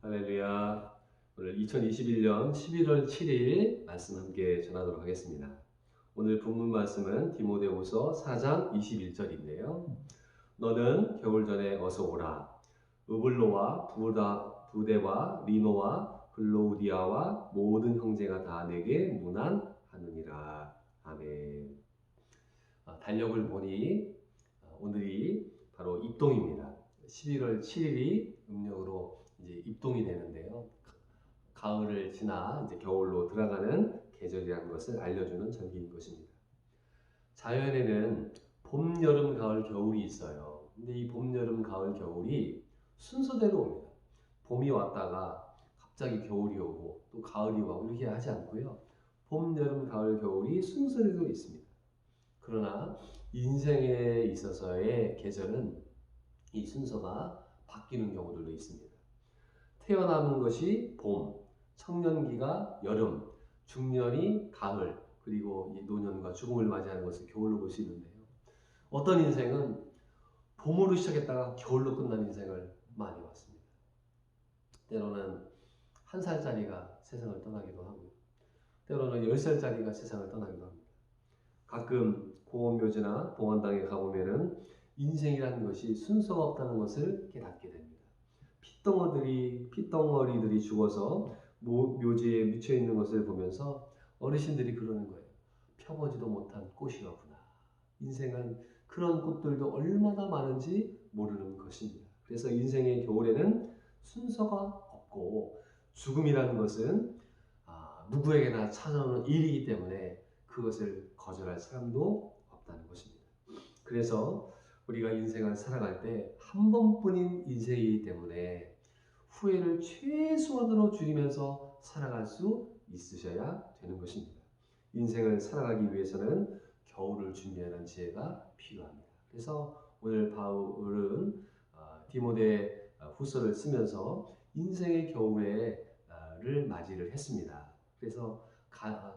할렐루야. 오늘 2021년 11월 7일 말씀 함께 전하도록 하겠습니다. 오늘 본문 말씀은 디모데후서 4장 21절인데요. 너는 겨울 전에 어서 오라. 으블로와 부데와 리노와 글로우디아와 모든 형제가 다 내게 문안하느니라. 아멘. 달력을 보니 오늘이 바로 입동입니다. 11월 7일이 음력으로 이제 입동이 되는데요. 가을을 지나 이제 겨울로 들어가는 계절이라는 것을 알려주는 절기인 것입니다. 자연에는 봄, 여름, 가을, 겨울이 있어요. 근데 이 봄, 여름, 가을, 겨울이 순서대로 옵니다. 봄이 왔다가 갑자기 겨울이 오고 또 가을이 오고 이렇게 하지 않고요. 봄, 여름, 가을, 겨울이 순서대로 있습니다. 그러나 인생에 있어서의 계절은 이 순서가 바뀌는 경우들도 있습니다. 태어나는 것이 봄, 청년기가 여름, 중년이 가을, 그리고 이 노년과 죽음을 맞이하는 것을 겨울로 볼 수 있는데요. 어떤 인생은 봄으로 시작했다가 겨울로 끝난 인생을 많이 봤습니다. 때로는 1살짜리가 세상을 떠나기도 하고요. 때로는 10살짜리가 세상을 떠나기도 합니다. 가끔 공원묘지나 봉헌당에 가보면은 인생이라는 것이 순서가 없다는 것을 깨닫게 됩니다. 핏덩어리들이 죽어서 묘지에 묻혀있는 것을 보면서 어르신들이 그러는 거예요. 펴보지도 못한 꽃이었구나. 인생은 그런 꽃들도 얼마나 많은지 모르는 것입니다. 그래서 인생의 겨울에는 순서가 없고 죽음이라는 것은 누구에게나 찾아오는 일이기 때문에 그것을 거절할 사람도 없다는 것입니다. 그래서 우리가 인생을 살아갈 때 한 번뿐인 인생이기 때문에 후회를 최소한으로 줄이면서 살아갈 수 있으셔야 되는 것입니다. 인생을 살아가기 위해서는 겨울을 준비하는 지혜가 필요합니다. 그래서 오늘 바울은 디모데 후서를 쓰면서 인생의 겨울을 맞이를 했습니다. 그래서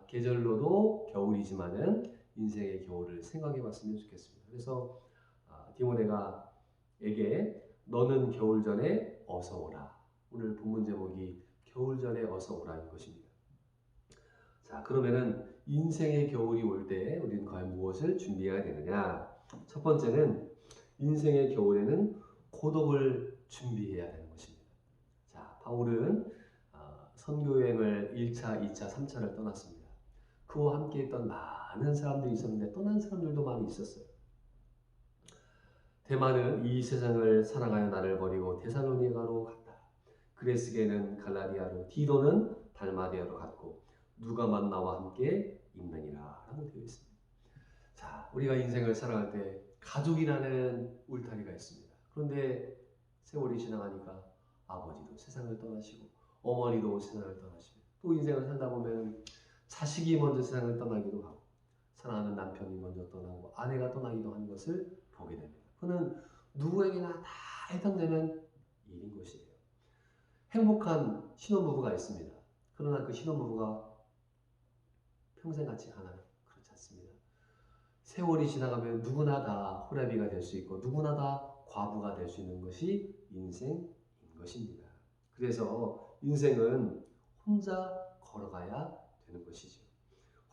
계절로도 겨울이지만은 인생의 겨울을 생각해 봤으면 좋겠습니다. 그래서 디모데가 에게 너는 겨울 전에 어서 오라. 오늘 본문 제목이 겨울 전에 어서 오라는 것입니다. 자, 그러면은 인생의 겨울이 올 때 우리는 과연 무엇을 준비해야 되느냐? 첫 번째는 인생의 겨울에는 고독을 준비해야 되는 것입니다. 자, 바울은 선교여행을 1차, 2차, 3차를 떠났습니다. 그와 함께 했던 많은 사람들이 있었는데 떠난 사람들도 많이 있었어요. 대마는 이 세상을 사랑하여 나를 버리고 데살로니가로 갔다. 그레스게는 갈라디아로, 디도는 달마디아로 갔고 누가 만나와 함께 있느니라 라고 되어 있습니다. 자, 우리가 인생을 살아갈 때 가족이라는 울타리가 있습니다. 그런데 세월이 지나가니까 아버지도 세상을 떠나시고 어머니도 세상을 떠나시고 또 인생을 살다 보면 자식이 먼저 세상을 떠나기도 하고 사랑하는 남편이 먼저 떠나고 아내가 떠나기도 하는 것을 보게 됩니다. 그는 누구에게나 다 해당되는 일인 것이에요. 행복한 신혼부부가 있습니다. 그러나 그 신혼부부가 평생 같이 가나요? 그렇지 않습니다. 세월이 지나가면 누구나 다 호라비가 될 수 있고 누구나 다 과부가 될 수 있는 것이 인생인 것입니다. 그래서 인생은 혼자 걸어가야 되는 것이죠.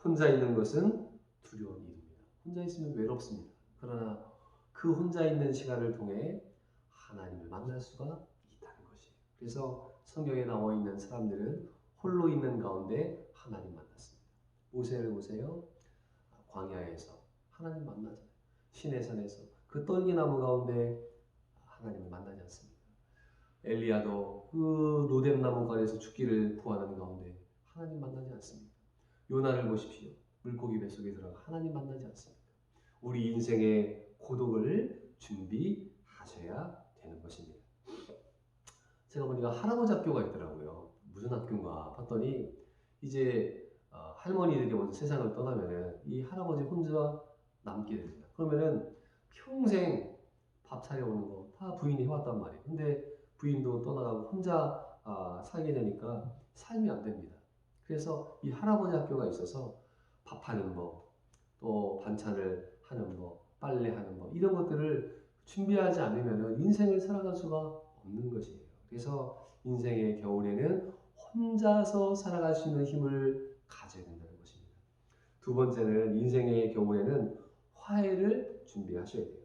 혼자 있는 것은 두려운 일입니다. 혼자 있으면 외롭습니다. 그러나 그 혼자 있는 시간을 통해 하나님을 만날 수가 있다는 것이에요. 그래서 성경에 나와 있는 사람들은 홀로 있는 가운데 하나님 만났습니다. 모세를 보세요. 광야에서 하나님 만나잖아요. 시내산에서 그 떨기나무 가운데 하나님을 만나지 않습니다. 엘리야도 그 로뎀나무관에서 죽기를 구하는 가운데 하나님 만나지 않습니다. 요나를 보십시오. 물고기 뱃속에 들어가 하나님 만나지 않습니다. 우리 인생의 고독을 준비하셔야 되는 것입니다. 제가 보니까 할아버지 학교가 있더라고요. 무슨 학교인가 봤더니 이제 할머니들이 먼저 세상을 떠나면은 이 할아버지 혼자 남게 됩니다. 그러면은 평생 밥 차려오는 거 다 부인이 해왔단 말이에요. 근데 부인도 떠나가고 혼자 살게 되니까 삶이 안 됩니다. 그래서 이 할아버지 학교가 있어서 밥하는 법, 또 반찬을 하는 법, 빨래하는 법 이런 것들을 준비하지 않으면 인생을 살아갈 수가 없는 것이에요. 그래서 인생의 겨울에는 혼자서 살아갈 수 있는 힘을 가져야 된다는 것입니다. 두 번째는 인생의 겨울에는 화해를 준비하셔야 돼요.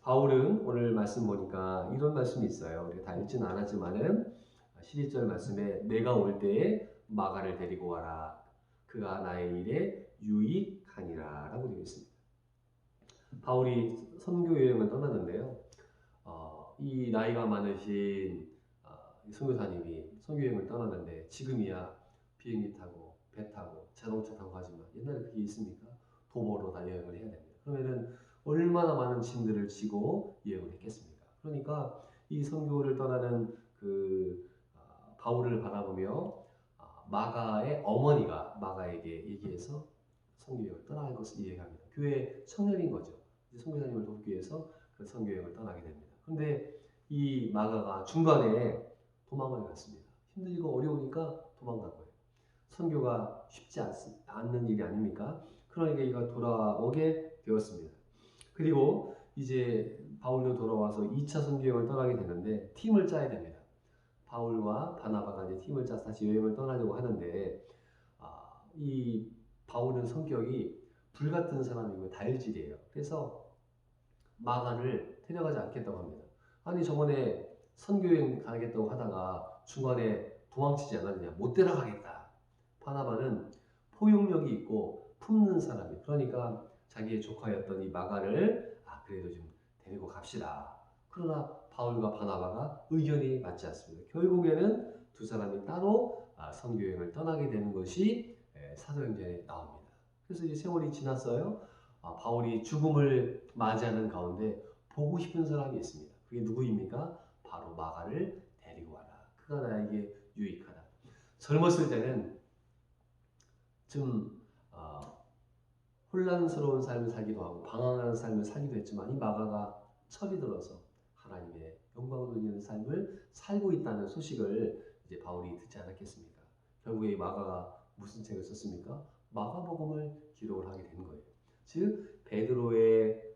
바울은 오늘 말씀 보니까 이런 말씀이 있어요. 우리가 다 읽지는 않았지만은 12절 말씀에 내가 올 때에 마가를 데리고 와라. 그가 나의 일에 유익하니라 라고 되어 있습니다. 바울이 선교 여행을 떠났는데요. 이 나이가 많으신 선교사님이 선교 여행을 떠났는데 지금이야 비행기 타고 배 타고 자동차 타고 가지만 옛날에 그게 있습니까? 도보로 다 여행을 해야 됩니다. 그러면은 얼마나 많은 짐들을 지고 여행을 했겠습니까? 그러니까 이 선교를 떠나는 바울을 바라보며 마가의 어머니가 마가에게 얘기해서 선교여행을 떠날 것을 이야기합니다. 교회 청년인 거죠. 선교사님을 돕기 위해서 그 선교여행을 떠나게 됩니다. 그런데 이 마가가 중간에 도망을 갔습니다. 힘들고 어려우니까 도망간 거예요. 선교가 쉽지 않는 일이 아닙니까? 그러니까 이가 돌아오게 되었습니다. 그리고 이제 바울도 돌아와서 2차 선교여행을 떠나게 되는데 팀을 짜야 됩니다. 바울과 바나바가 이제 팀을 짜서 다시 여행을 떠나려고 하는데 이 바울은 성격이 불같은 사람이고 다혈질이에요. 그래서 마가를 데려가지 않겠다고 합니다. 아니 저번에 선교여행 가겠다고 하다가 중간에 도망치지 않았느냐, 못 데려가겠다. 바나바는 포용력이 있고 품는 사람이, 그러니까 자기의 조카였던 이 마가를 그래도 좀 데리고 갑시다. 그러나 바울과 바나바가 의견이 맞지 않습니다. 결국에는 두 사람이 따로 선교여행을 떠나게 되는 것이 사도행전에 나옵니다. 그래서 이제 세월이 지났어요. 바울이 죽음을 맞이하는 가운데 보고 싶은 사람이 있습니다. 그게 누구입니까? 바로 마가를 데리고 와라. 그가 나에게 유익하다. 젊었을 때는 좀 혼란스러운 삶을 살기도 하고 방황하는 삶을 살기도 했지만 이 마가가 철이 들어서 하나님의 영광을 돌리는 삶을 살고 있다는 소식을 이제 바울이 듣지 않았겠습니까? 결국에 이 마가가 무슨 책을 썼습니까? 마가복음을 기록을 하게 된 거예요. 즉 베드로의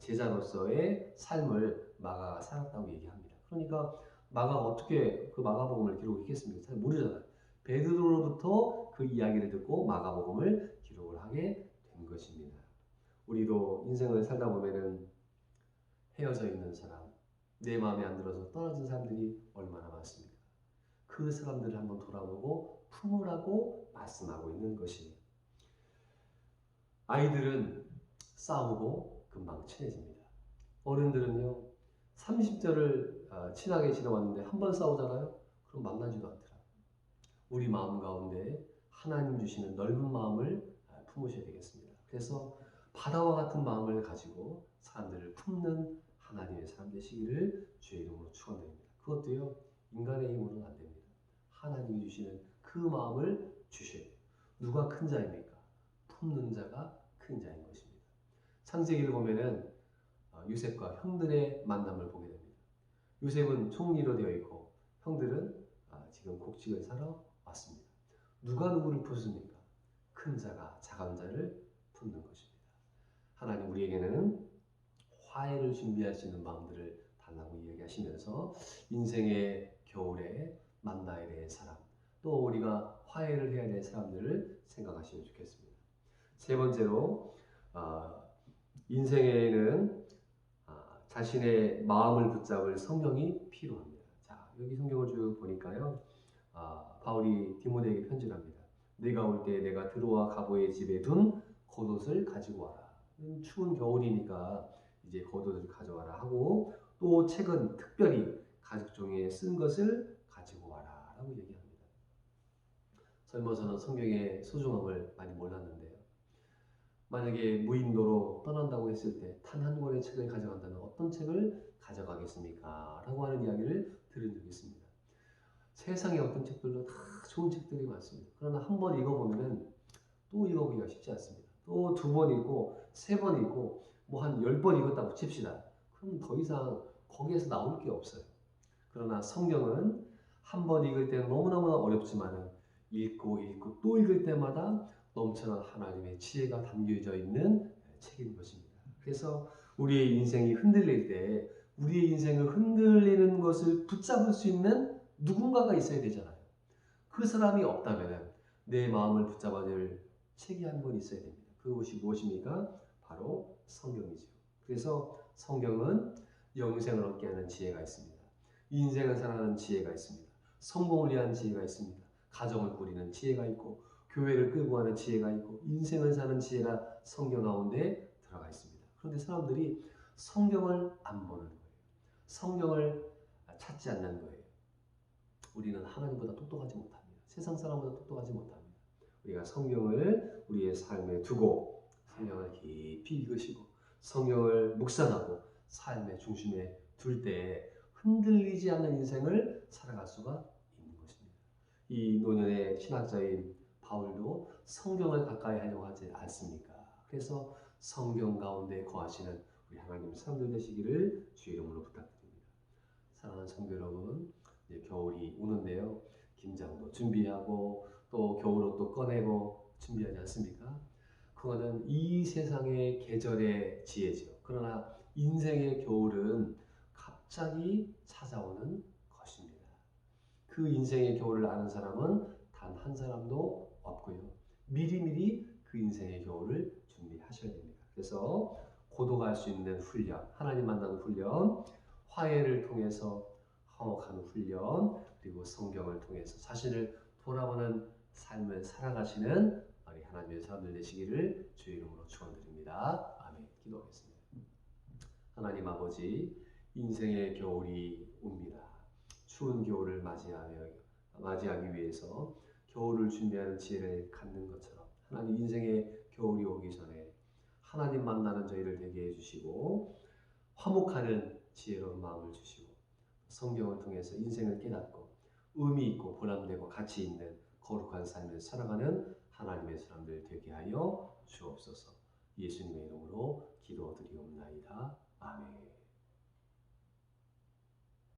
제자로서의 삶을 마가가 살았다고 얘기합니다. 그러니까 마가가 어떻게 그 마가복음을 기록했겠습니까? 잘 모르잖아요. 베드로로부터 그 이야기를 듣고 마가복음을 기록을 하게 된 것입니다. 우리도 인생을 살다 보면은 헤어져 있는 사람, 내 마음에 안 들어서 떨어진 사람들이 얼마나 많습니까? 그 사람들을 한번 돌아보고 품으라고 말씀하고 있는 것입니다. 아이들은 싸우고 금방 친해집니다. 어른들은요, 30절을 친하게 지나왔는데 한 번 싸우잖아요? 그럼 만나지도 않더라. 우리 마음 가운데 하나님 주시는 넓은 마음을 품으셔야 되겠습니다. 그래서 바다와 같은 마음을 가지고 사람들을 품는 하나님의 사람 되시기를 주의 이름으로 축원드립니다. 그것도요, 인간의 힘으로는 안 됩니다. 하나님이 주시는 그 마음을 주셔야 돼요. 누가 큰 자입니까? 품는 자가 큰 자인 것입니다. 창세기를 보면은 요셉과 형들의 만남을 보게 됩니다. 요셉은 총리로 되어 있고 형들은 지금 곡식을 사러 왔습니다. 누가 누구를 품습니까? 큰 자가 작은 자를 품는 것입니다. 하나님 우리에게는 화해를 준비할 수 있는 마음들을 달라고 이야기하시면서 인생의 겨울에 만나야 될 사람, 또 우리가 화해를 해야 될 사람들을 생각하시면 좋겠습니다. 세 번째로 인생에는 자신의 마음을 붙잡을 성령이 필요합니다. 자, 여기 성경을 쭉 보니까요. 바울이 디모데에게 편지를 합니다. 내가 올 때 내가 드로아 가보의 집에 둔 겉옷을 가지고 와라. 추운 겨울이니까 이제 겉옷을 가져와라 하고, 또 책은 특별히 가죽 종이에 쓴 것을 가지고 와라 라고 얘기합니다. 젊어서는 성경의 소중함을 많이 몰랐는데요. 만약에 무인도로 떠난다고 했을 때 단 한 권의 책을 가져간다면 어떤 책을 가져가겠습니까? 라고 하는 이야기를 들은 적이 있습니다. 세상에 어떤 책들도 다 좋은 책들이 많습니다. 그러나 한 번 읽어보면 또 읽어보기가 쉽지 않습니다. 또 두 번 읽고 세 번 읽고 뭐 한 10번 읽었다고 칩시다. 그럼 더 이상 거기에서 나올 게 없어요. 그러나 성경은 한 번 읽을 때는 너무너무 어렵지만 읽고 또 읽을 때마다 넘쳐난 하나님의 지혜가 담겨져 있는 책인 것입니다. 그래서 우리의 인생이 흔들릴 때 우리의 인생을 흔들리는 것을 붙잡을 수 있는 누군가가 있어야 되잖아요. 그 사람이 없다면 내 마음을 붙잡아줄 책이 한 권 있어야 됩니다. 그것이 무엇입니까? 바로 성경이죠. 그래서 성경은 영생을 얻게 하는 지혜가 있습니다. 인생을 살아가는 지혜가 있습니다. 성공을 위한 지혜가 있습니다. 가정을 꾸리는 지혜가 있고 교회를 끌고 가는 지혜가 있고 인생을 사는 지혜가 성경 가운데 들어가 있습니다. 그런데 사람들이 성경을 안 보는 거예요. 성경을 찾지 않는 거예요. 우리는 하나님보다 똑똑하지 못합니다. 세상 사람보다 똑똑하지 못합니다. 우리가 성경을 우리의 삶에 두고 성경을 깊이 읽으시고 성경을 묵상하고 삶의 중심에 둘 때 흔들리지 않는 인생을 살아갈 수가 있는 것입니다. 이 노년의 신학자인 바울도 성경을 가까이 하려고 하지 않습니까? 그래서 성경 가운데 거하시는 우리 하나님 사람들 되시기를 주의 이름으로 부탁드립니다. 사랑하는 성도 여러분, 이제 겨울이 오는데요. 김장도 준비하고 또 겨울옷도 꺼내고 준비하지 않습니까? 그거는 이 세상의 계절의 지혜죠. 그러나 인생의 겨울은 갑자기 찾아오는 것입니다. 그 인생의 겨울을 아는 사람은 단 한 사람도 없고요. 미리미리 그 인생의 겨울을 준비하셔야 됩니다. 그래서 고독할 수 있는 훈련, 하나님 만나는 훈련, 화해를 통해서 화목하는 훈련, 그리고 성경을 통해서 자신을 돌아보는 삶을 살아가시는 우리 하나님의 사람들 되시기를 주의 이름으로 축원드립니다. 아멘. 기도하겠습니다. 하나님 아버지, 인생의 겨울이 옵니다. 추운 겨울을 맞이하기 위해서 겨울을 준비하는 지혜를 갖는 것처럼 하나님 인생의 겨울이 오기 전에 하나님 만나는 저희를 되게 해주시고 화목하는 지혜로운 마음을 주시고 성경을 통해서 인생을 깨닫고 의미 있고 보람되고 가치 있는 거룩한 삶을 살아가는 하나님의 사람들 되게 하여 주옵소서. 예수님의 이름으로 기도드리옵나이다.